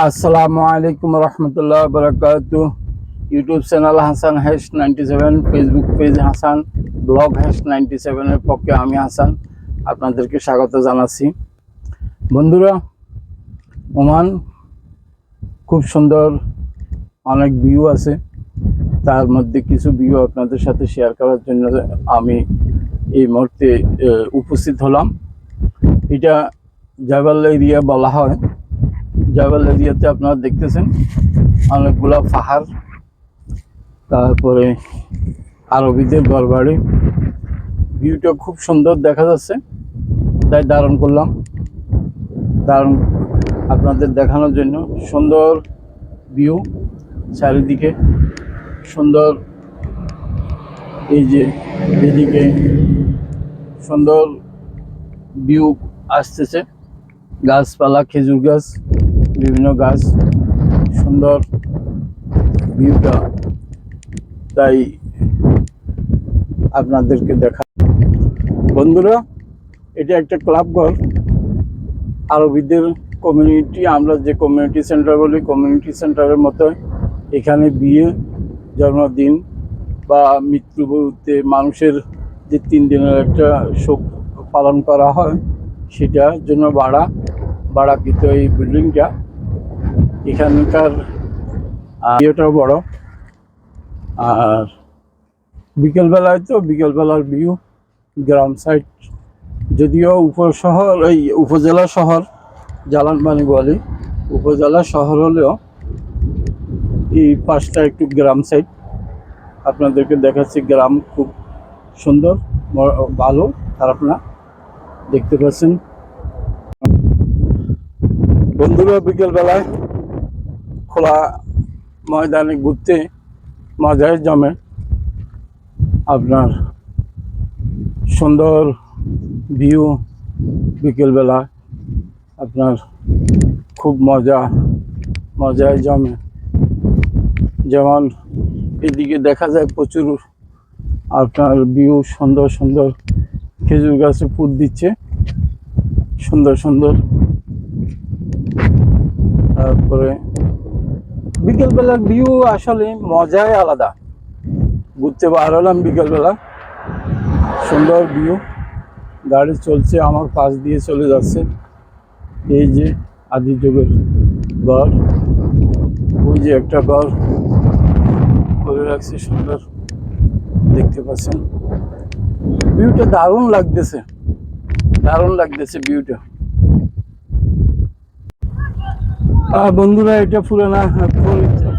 আসসালামু আলাইকুম রহমতুল্লাহ বারাকাতু। YouTube channel Hasan hash 97, Facebook page Hasan blog hash 97 পক্ষে আমি হাসান আপনাদেরকে স্বাগত জানাচ্ছি। বন্ধুরা, ওমান খুব সুন্দর, অনেক ভিউ আছে। তার মধ্যে কিছু ভিউ আপনাদের সাথে শেয়ার করার জন্য আমি এই মুহূর্তে উপস্থিত হলাম। এটা জাবাল এরিয়া বলা হয়। জাবাল এরিয়াতে আপনারা দেখতেছেন অনেকগুলো পাহাড়, তারপরে আরবিদের ঘরবাড়ি। ভিউটা খুব সুন্দর দেখা যাচ্ছে, তাই ধারণ করলাম। দারুণ আপনাদের দেখানোর জন্য সুন্দর ভিউ, চারিদিকে সুন্দর। এই যে এদিকে সুন্দর ভিউ আসতেছে, গাছপালা, খেজুর গাছ, বিভিন্ন গাছ, সুন্দর ভিউটা, তাই আপনাদেরকে দেখা। বন্ধুরা, এটা একটা ক্লাব ঘর, আরবিদের কমিউনিটি। আমরা যে কমিউনিটি সেন্টার বলি, কমিউনিটি সেন্টারের মতো এখানে বিয়ে, জন্মদিন বা মৃত্যুতে মানুষের যে 3 দিনের একটা শোক পালন করা হয়, সেটার জন্য ভাড়াকৃত এই বিল্ডিংটা। এখানকার ইয়েটাও বড়। আর বিকেলবেলায় তো বিকেলবেলার ভিউ, গ্রাম সাইড, যদিও উপজেলা শহর জালানবানি বলি, উপজেলা শহর হলেও এই পাশটা একটু গ্রাম সাইড। আপনাদেরকে দেখাচ্ছি, গ্রাম খুব সুন্দর, ভালো, খারাপ না। দেখতে পাচ্ছেন বন্ধুরা, বিকেলবেলায় খোলা ময়দানে ঘুরতে মজায় জমে। আপনার সুন্দর ভিউ বিকেলবেলা, আপনার খুব মজায় জমে। যেমন এদিকে দেখা যায় প্রচুর আপনার ভিউ, সুন্দর সুন্দর খেজুর গাছে ফুল দিচ্ছে, সুন্দর সুন্দর। তারপরে বিকেলবেলার ভিউ আসলে মজাই আলাদা। ঘুরতে বার হলাম বিকেলবেলা, সুন্দর ভিউ, গাড়ি চলছে আমার পাশ দিয়ে চলে যাচ্ছে। এই যে আদি যুগের ঘর, ওই যে একটা ঘর করে রাখছে, সুন্দর দেখতে পাচ্ছেন। ভিউটা দারুণ লাগতেছে ভিউটা। বন্ধুরা, এটা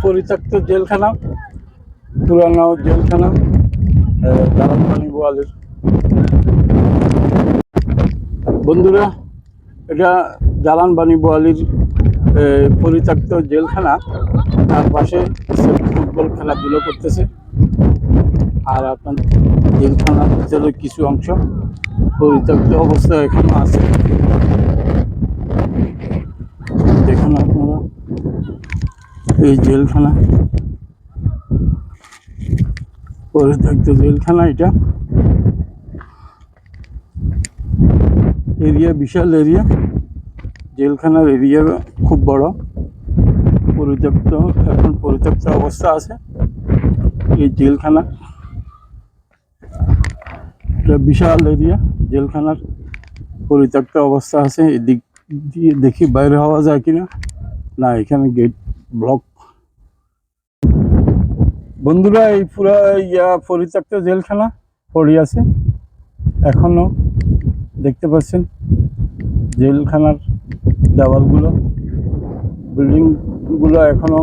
পরিত্যক্ত জেলখানা, পুরানো জেলখানা, জালানবানি গোয়ালের। বন্ধুরা, এটা জালানবানি বোয়ালির পরিত্যক্ত জেলখানা। তার পাশে ফুটবল খেলাধুলো করতেছে। আর আপনার জেলখানার ভিতরে কিছু অংশ পরিত্যক্ত অবস্থায় এখনো আছে। দেখুন আপনারা, এই জেলখানা, পরিত্যক্ত জেলখানা। এটা এরিয়া বিশাল এরিয়া, জেলখানার এরিয়া খুব বড়। এখন পরিত্যক্ত অবস্থা আছে এই জেলখানা। এটা বিশাল এরিয়া, জেলখানার পরিত্যক্ত অবস্থা আছে। এদিক দিয়ে দেখি বাইরে হওয়া যায় কিনা। না, এখানে গেট ব্লক। বন্ধুরা, এই পুরো পরিত্যক্ত জেলখানা পড়ে আছে এখনো, দেখতে পাচ্ছেন জেলখানার দেওয়ালগুলো, বিল্ডিংগুলো এখনো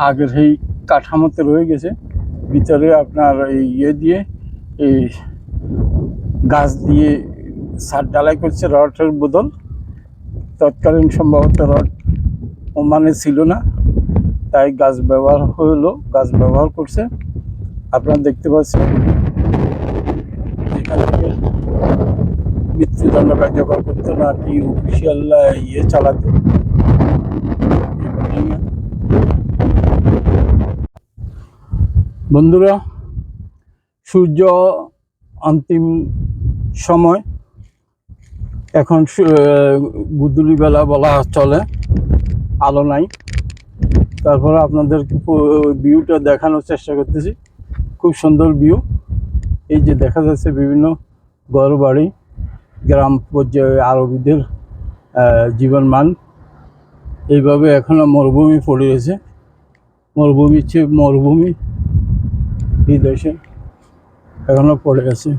আগের সেই কাঠামোতে রয়ে গেছে। ভিতরে আপনার এই দিয়ে এই গাছ দিয়ে ছাদ ঢালাই করছে, রডের বদল। তৎকালীন সম্ভবত রড ওমানে ছিল না, তাই গাছ ব্যবহার করছে। আপনারা দেখতে পাচ্ছেন এখান থেকে মৃত্যুদণ্ড কার্যকর করতে না কি অফিসিয়াল চালাতে। বন্ধুরা, সূর্য অন্তিম সময়, এখন গুদুলি বেলা বলা চলে। আলো নাই। তারপর আপনাদেরকে ভিউটা দেখানোর চেষ্টা করতেছি। খুব সুন্দর ভিউ। এই যে দেখা যাচ্ছে বিভিন্ন ঘর বাড়ি, গ্রাম পর্যায়ে আরবিদের জীবনমান। এইভাবে এখনো মরুভূমি পড়ে রয়েছে। মরুভূমি এই দেশে এখনো পড়ে আছে।